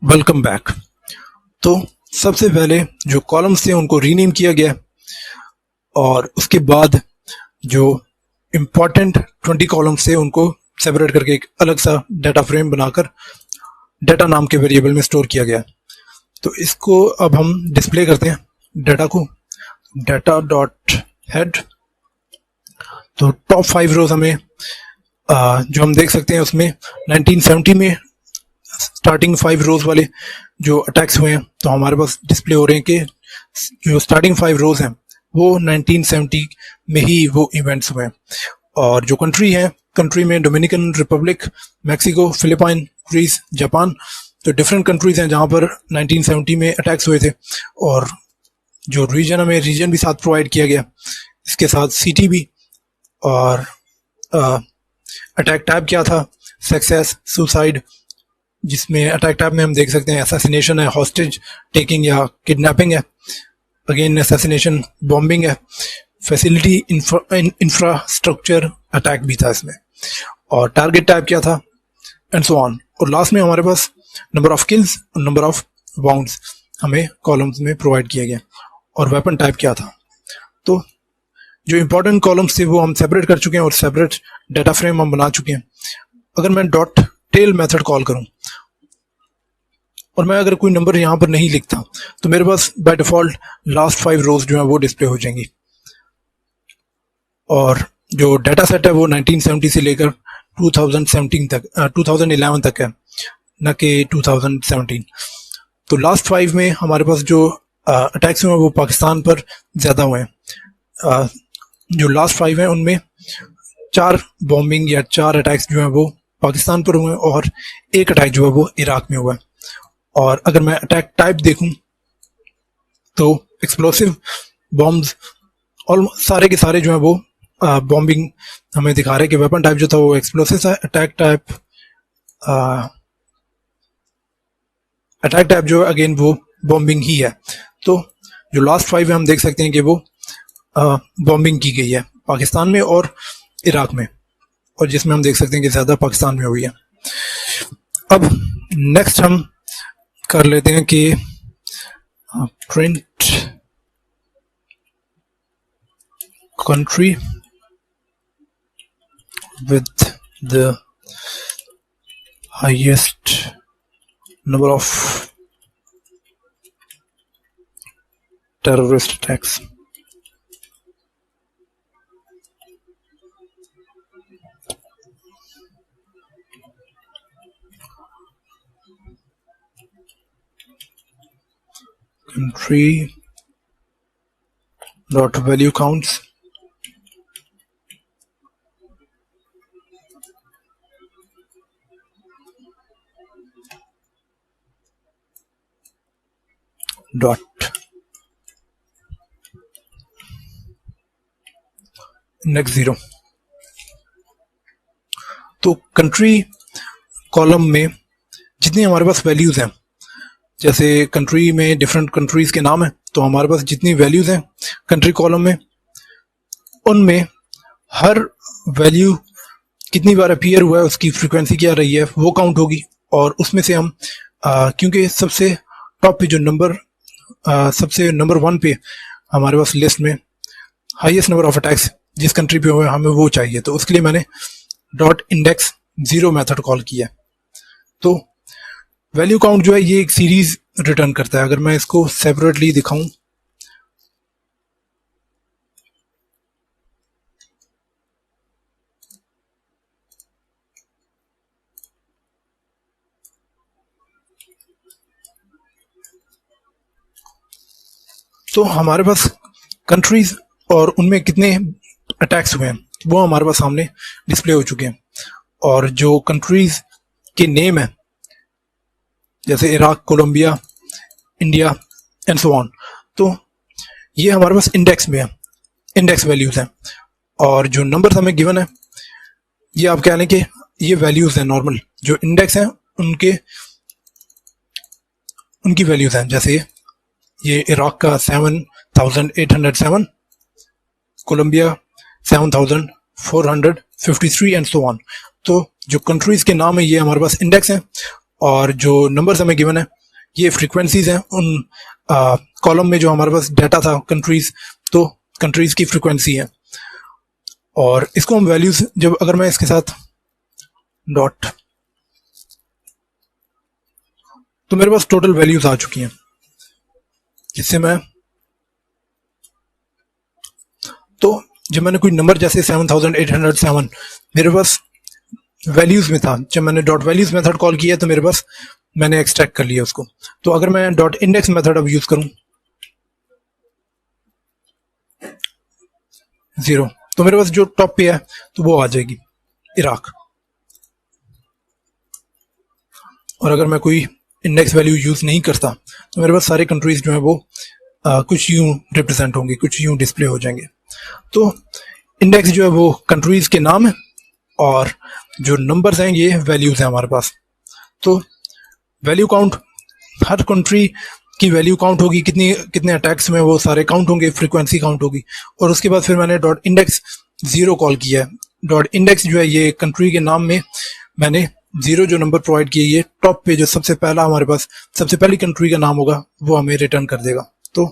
Welcome back. तो सबसे पहले जो कॉलम्स थे उनको रीनेम किया गया और उसके बाद जो इम्पोर्टेंट 20 कॉलम्स थे उनको सेपरेट करके एक अलग सा डाटा फ्रेम बनाकर डाटा नाम के वेरिएबल में स्टोर किया गया। तो इसको अब हम डिस्प्ले करते हैं डाटा को। डाटा डॉट हेड, तो टॉप 5 रोज हमें जो हम देख सकते हैं उसमें 1970 में स्टार्टिंग 5 रोज वाले जो अटैक्स हुए हैं तो हमारे पास डिस्प्ले हो रहे हैं कि जो स्टार्टिंग 5 रोज हैं वो 1970 में ही वो इवेंट्स हुए हैं। और जो कंट्री है, कंट्री में Dominican republic, Mexico, Philippine, Greece, Japan, तो डिफरेंट कंट्रीज हैं जहाँ पर 1970 में अटैक्स हुए थे। और जो रीजन, हमें रीजन भी साथ प्रोवाइड किया गया, इसके साथ सिटी भी। और अटैक टाइप क्या था, सक्सेस, सुसाइड, जिसमें अटैक टाइप में हम देख सकते हैं असैसिनेशन है, हॉस्टेज टेकिंग या किडनैपिंग है, अगेन असैसिनेशन, बॉम्बिंग है, फैसिलिटी इंफ्रास्ट्रक्चर अटैक भी था इसमें, और टारगेट टाइप क्या था, एंड सो ऑन। और लास्ट में हमारे पास नंबर ऑफ किल्स और नंबर ऑफ वाउंड्स हमें कॉलम्स में प्रोवाइड किया गया, और वेपन टाइप क्या था। तो जो इंपॉर्टेंट कॉलम्स थे वो हम सेपरेट कर चुके हैं और सेपरेट डाटा फ्रेम हम बना चुके हैं। अगर मैं डॉट टेल मेथड कॉल करूं और मैं अगर कोई नंबर यहाँ पर नहीं लिखता तो मेरे पास बाय डिफॉल्ट लास्ट 5 रोज जो है वो डिस्प्ले हो जाएंगी। और जो डाटा सेट है वो 1970 से लेकर 2017 तक 2011 तक है, न कि 2017। तो लास्ट 5 में हमारे पास जो अटैक्स हुए हैं वो पाकिस्तान पर ज़्यादा हुए हैं। जो लास्ट 5 हैं उनमें 4 बॉम्बिंग या 4 अटैक्स जो हैं वो पाकिस्तान पर हुए हैं और एक अटैक जो है वो इराक में हुआ है। और अगर मैं अटैक टाइप देखूं तो एक्सप्लोसिव बॉम्ब्स, और सारे के सारे जो है वो बॉम्बिंग हमें दिखा रहे हैं कि वेपन टाइप जो था वो एक्सप्लोसिव है। अटैक टाइप जो है अगेन वो बॉम्बिंग ही है। तो जो लास्ट 5 है हम देख सकते हैं कि वो बॉम्बिंग की गई है पाकिस्तान में और इराक में, और जिसमें हम देख सकते हैं कि ज़्यादा पाकिस्तान में हुई है। अब नेक्स्ट हम कर लेते हैं कि print country with the highest number of terrorist attacks. Country dot value counts dot index 0। तो कंट्री कॉलम में जितनी हमारे पास वैल्यूज हैं, जैसे कंट्री में डिफरेंट कंट्रीज के नाम है, तो हमारे पास जितनी वैल्यूज हैं कंट्री कॉलम में, उनमें हर वैल्यू कितनी बार अपीयर हुआ है, उसकी फ्रीक्वेंसी क्या रही है, वो काउंट होगी। और उसमें से हम क्योंकि सबसे टॉप पे जो नंबर सबसे नंबर 1 पे हमारे पास लिस्ट में हाईएस्ट नंबर ऑफ अटैक्स जिस कंट्री पे हुए हमें वो चाहिए, तो उसके लिए मैंने डॉट इंडेक्स 0 मेथड कॉल किया। तो वैल्यू काउंट जो है ये एक सीरीज रिटर्न करता है। अगर मैं इसको सेपरेटली दिखाऊं तो हमारे पास कंट्रीज और उनमें कितने अटैक्स हुए हैं वो हमारे पास सामने डिस्प्ले हो चुके हैं। और जो कंट्रीज के नेम है जैसे Iraq, Colombia, India and so on, तो ये हमारे पास इंडेक्स में है, इंडेक्स वैल्यूज हैं। और जो नंबर हमें गिवन है ये आप कह लें कि ये वैल्यूज हैं नॉर्मल, जो इंडेक्स हैं उनकी वैल्यूज हैं। जैसे ये इराक का 7,807, कोलंबिया 7,453 एंड सो ऑन। तो जो कंट्रीज के नाम है ये हमारे पास इंडेक्स हैं और जो नंबर्स हमें गिवन है ये फ्रीक्वेंसीज हैं उन कॉलम में जो हमारे पास डाटा था कंट्रीज, तो कंट्रीज की फ्रीक्वेंसी है। और इसको हम वैल्यूज, जब अगर मैं इसके साथ डॉट, तो मेरे पास टोटल वैल्यूज आ चुकी हैं जिससे मैं, तो जब मैंने कोई नंबर जैसे 7807 मेरे पास वैल्यूज में था, जब मैंने डॉट वैल्यूज मेथड कॉल किया तो मेरे पास मैंने एक्सट्रैक्ट कर लिया उसको। तो अगर मैं डॉट इंडेक्स मेथड अब यूज करूं 0, तो मेरे पास जो टॉप पे है तो वो आ जाएगी इराक। और अगर मैं कोई इंडेक्स वैल्यू यूज नहीं करता तो मेरे पास सारे कंट्रीज जो है वो कुछ यूं रिप्रेजेंट होंगे, कुछ यूं डिस्प्ले हो जाएंगे। तो इंडेक्स जो है वो कंट्रीज के नाम है और जो नंबर्स हैं ये वैल्यूज हैं हमारे पास। तो वैल्यू काउंट, हर कंट्री की वैल्यू काउंट होगी, कितने अटैक्स में वो सारे काउंट होंगे, फ्रीक्वेंसी काउंट होगी। और उसके बाद फिर मैंने डॉट इंडेक्स 0 कॉल किया है। डॉट इंडेक्स जो है ये कंट्री के नाम में मैंने 0 जो नंबर प्रोवाइड किए, ये टॉप पे जो सबसे पहला हमारे पास सबसे पहली कंट्री का नाम होगा वो हमें रिटर्न कर देगा। तो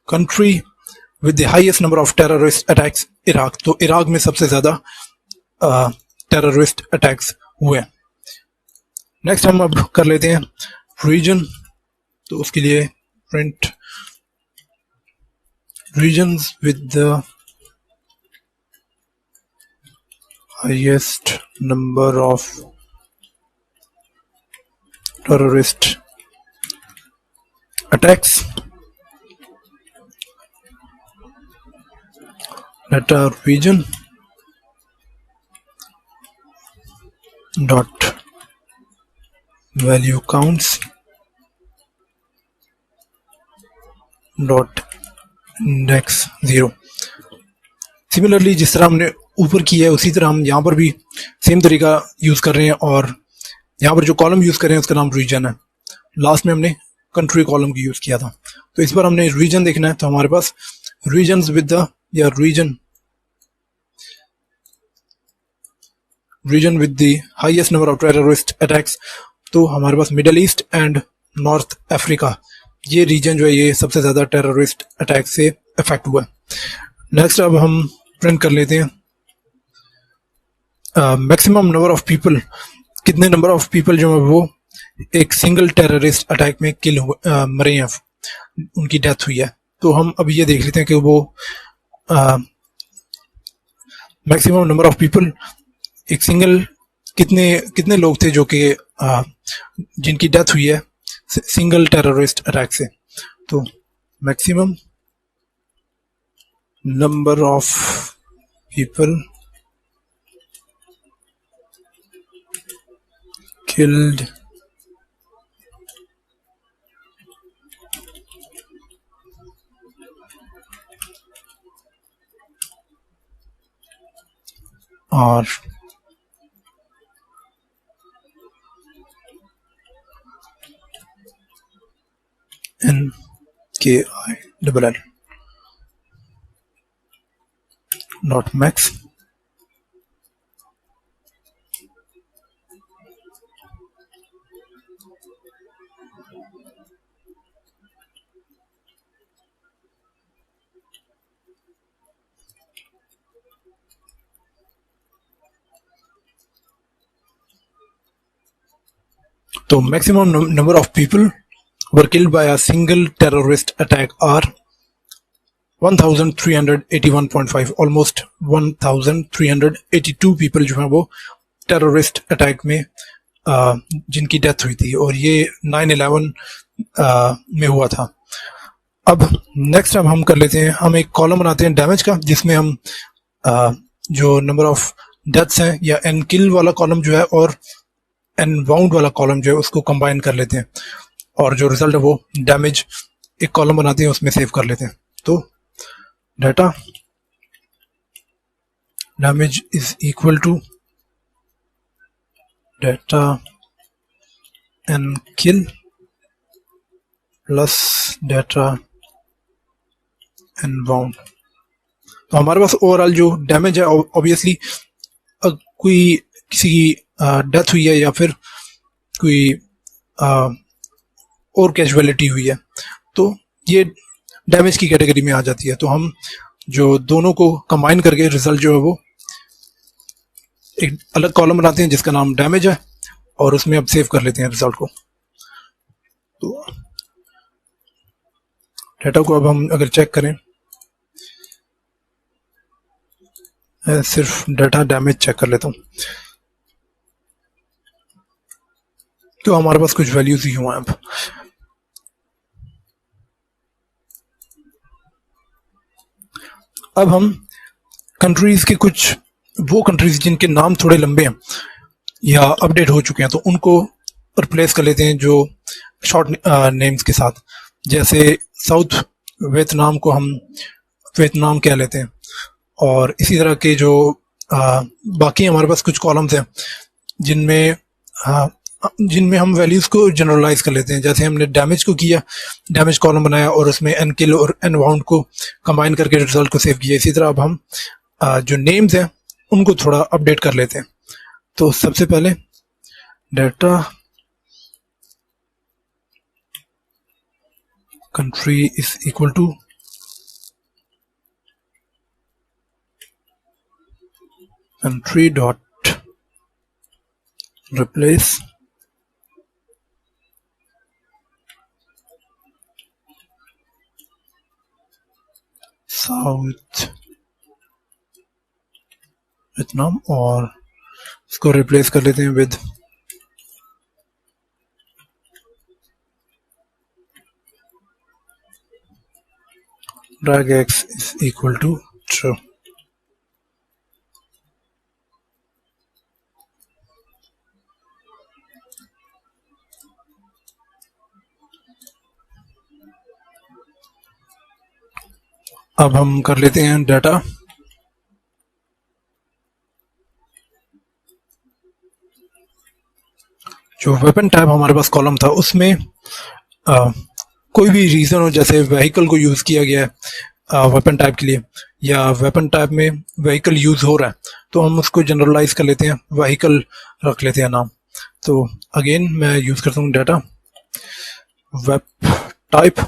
country with the highest number of terrorist attacks Iraq, तो इराक में सबसे ज्यादा टेररिस्ट अटैक्स हुए। नेक्स्ट हम अब कर लेते हैं रीजन, तो उसके लिए print regions with the highest number of terrorist attacks, data region dot value counts dot index 0। Similarly जिस तरह हमने ऊपर किया है उसी तरह हम यहाँ पर भी सेम तरीका यूज कर रहे हैं और यहाँ पर जो कॉलम यूज कर रहे हैं उसका नाम रीजन है। लास्ट में हमने कंट्री कॉलम की यूज किया था, तो इस बार हमने रीजन देखना है। तो हमारे पास रीजन्स विद द या region with the highest number of terrorist attacks, तो हमारे पास Middle East and North Africa, ये रीजन जो है ये सबसे ज्यादा टेररिस्ट अटैक से अफेक्ट हुआ है। नेक्स्ट अब हम प्रिंट कर लेते हैं मैक्सिमम नंबर ऑफ पीपल, कितने नंबर ऑफ पीपल जो है वो एक सिंगल टेररिस्ट अटैक में मरे हैं, उनकी डेथ हुई है। तो हम अब ये देख लेते हैं कि वो मैक्सिमम नंबर ऑफ पीपल एक सिंगल कितने लोग थे जो कि जिनकी डेथ हुई है सिंगल टेररिस्ट अटैक से। तो maximum number of people killed और NKILL dot max तो maximum number of people were killed by a single terrorist attack are 1381.5, almost 1382 people जो हैं वो टेररिस्ट अटैक में जिनकी डेथ हुई थी और ये 9/11 में हुआ था। अब नेक्स्ट अब हम कर लेते हैं, हम एक कॉलम बनाते हैं डैमेज का जिसमें हम जो नंबर ऑफ डेथ्स हैं या एन किल वाला कॉलम जो है और एन वाउंड वाला कॉलम जो है उसको कंबाइन कर लेते हैं और जो रिजल्ट है वो डैमेज एक कॉलम बनाते हैं उसमें सेव कर लेते हैं। तो data damage is equal to data n kill plus data n wound. तो हमारे पास ओवरऑल जो डैमेज है ऑब्वियसली कोई किसी की डेथ हुई है या फिर कोई और कैजुअलिटी हुई है, तो ये डैमेज की कैटेगरी में आ जाती है। तो हम जो दोनों को कंबाइन करके रिजल्ट जो है वो एक अलग कॉलम बनाते हैं जिसका नाम डैमेज है, और उसमें अब सेव कर लेते हैं रिजल्ट को। तो डाटा को अब हम अगर चेक करें, मैं सिर्फ डाटा डैमेज चेक कर लेता हूँ, तो हमारे पास कुछ वैल्यूज ही हुआ अब। अब हम कंट्रीज के कुछ वो कंट्रीज जिनके नाम थोड़े लंबे हैं या अपडेट हो चुके हैं, तो उनको रिप्लेस कर लेते हैं जो शॉर्ट नेम्स के साथ। जैसे साउथ वियतनाम को हम वियतनाम कह लेते हैं, और इसी तरह के जो बाकी हमारे पास कुछ कॉलम्स हैं जिनमें जिनमें हम वैल्यूज को जनरलाइज कर लेते हैं। जैसे हमने डैमेज को किया, डैमेज कॉलम बनाया और उसमें एन किल और एन वाउंड को कंबाइन करके रिजल्ट को सेव किया। इसी तरह अब हम जो नेम्स हैं उनको थोड़ा अपडेट कर लेते हैं। तो सबसे पहले data country is equal to country dot replace South Vietnam, और इसको रिप्लेस कर लेते हैं with drag x is equal to true। अब हम कर लेते हैं डाटा जो वेपन टाइप हमारे पास कॉलम था उसमें कोई भी रीजन हो, जैसे व्हीकल को यूज किया गया है वेपन टाइप के लिए, या वेपन टाइप में व्हीकल यूज हो रहा है, तो हम उसको जनरलाइज कर लेते हैं, व्हीकल रख लेते हैं नाम। तो अगेन मैं यूज करता हूँ data web type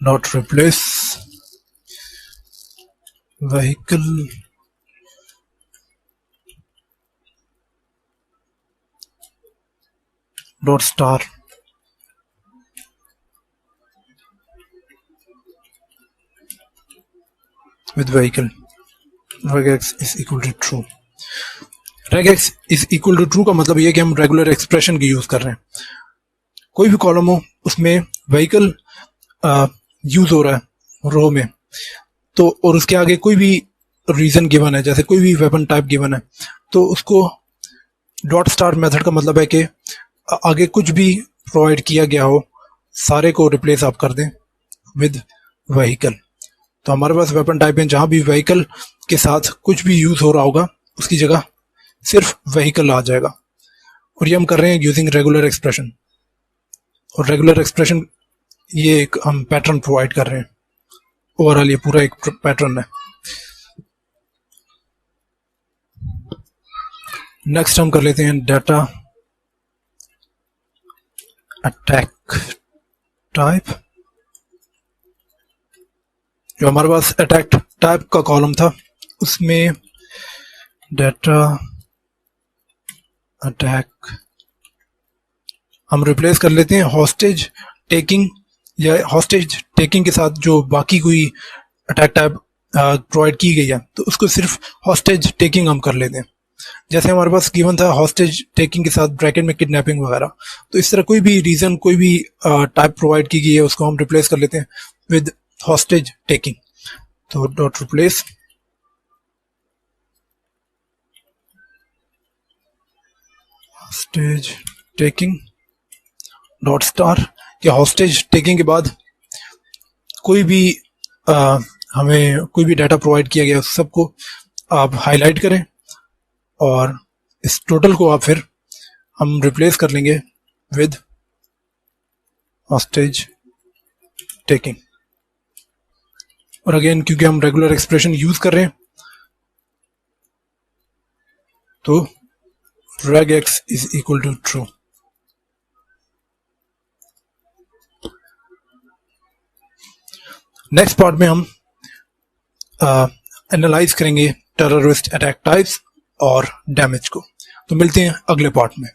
not replace vehicle dot star with vehicle regex is equal to true। regex is equal to true का मतलब ये कि हम रेगुलर एक्सप्रेशन की यूज कर रहे हैं। कोई भी कॉलम हो उसमें व्हीकल यूज हो रहा है रो में, तो और उसके आगे कोई भी रीजन गिवन है, जैसे कोई भी वेपन टाइप गिवन है, तो उसको डॉट स्टार मेथड का मतलब है कि आगे कुछ भी प्रोवाइड किया गया हो सारे को रिप्लेस आप कर दें विद व्हीकल। तो हमारे पास वेपन टाइप है जहां भी व्हीकल के साथ कुछ भी यूज हो रहा होगा उसकी जगह सिर्फ व्हीकल आ जाएगा, और ये हम कर रहे हैं यूजिंग रेगुलर एक्सप्रेशन। और रेगुलर एक्सप्रेशन ये एक हम पैटर्न प्रोवाइड कर रहे हैं, ओवरऑल ये पूरा एक पैटर्न है। नेक्स्ट हम कर लेते हैं डाटा अटैक टाइप। जो हमारे पास अटैक टाइप का कॉलम था उसमें डाटा अटैक हम रिप्लेस कर लेते हैं हॉस्टेज टेकिंग, या हॉस्टेज टेकिंग के साथ जो बाकी कोई अटैक टाइप प्रोवाइड की गई है तो उसको सिर्फ हॉस्टेज टेकिंग हम कर लेते हैं। जैसे हमारे पास गिवन था हॉस्टेज टेकिंग के साथ ब्रैकेट में किडनैपिंग वगैरह, तो इस तरह कोई भी रीजन कोई भी टाइप प्रोवाइड की गई है उसको हम रिप्लेस कर लेते हैं विद हॉस्टेज टेकिंग। तो dot replace hostage taking dot star, कि हॉस्टेज टेकिंग के बाद कोई भी हमें कोई भी डाटा प्रोवाइड किया गया उस सबको आप हाईलाइट करें, और इस टोटल को आप फिर हम रिप्लेस कर लेंगे विद हॉस्टेज टेकिंग। और अगेन क्योंकि हम रेगुलर एक्सप्रेशन यूज कर रहे हैं तो regex is equal to true. Next part में हम एनालाइज करेंगे टेररिस्ट अटैक टाइप्स और डैमेज को। तो मिलते हैं अगले पार्ट में।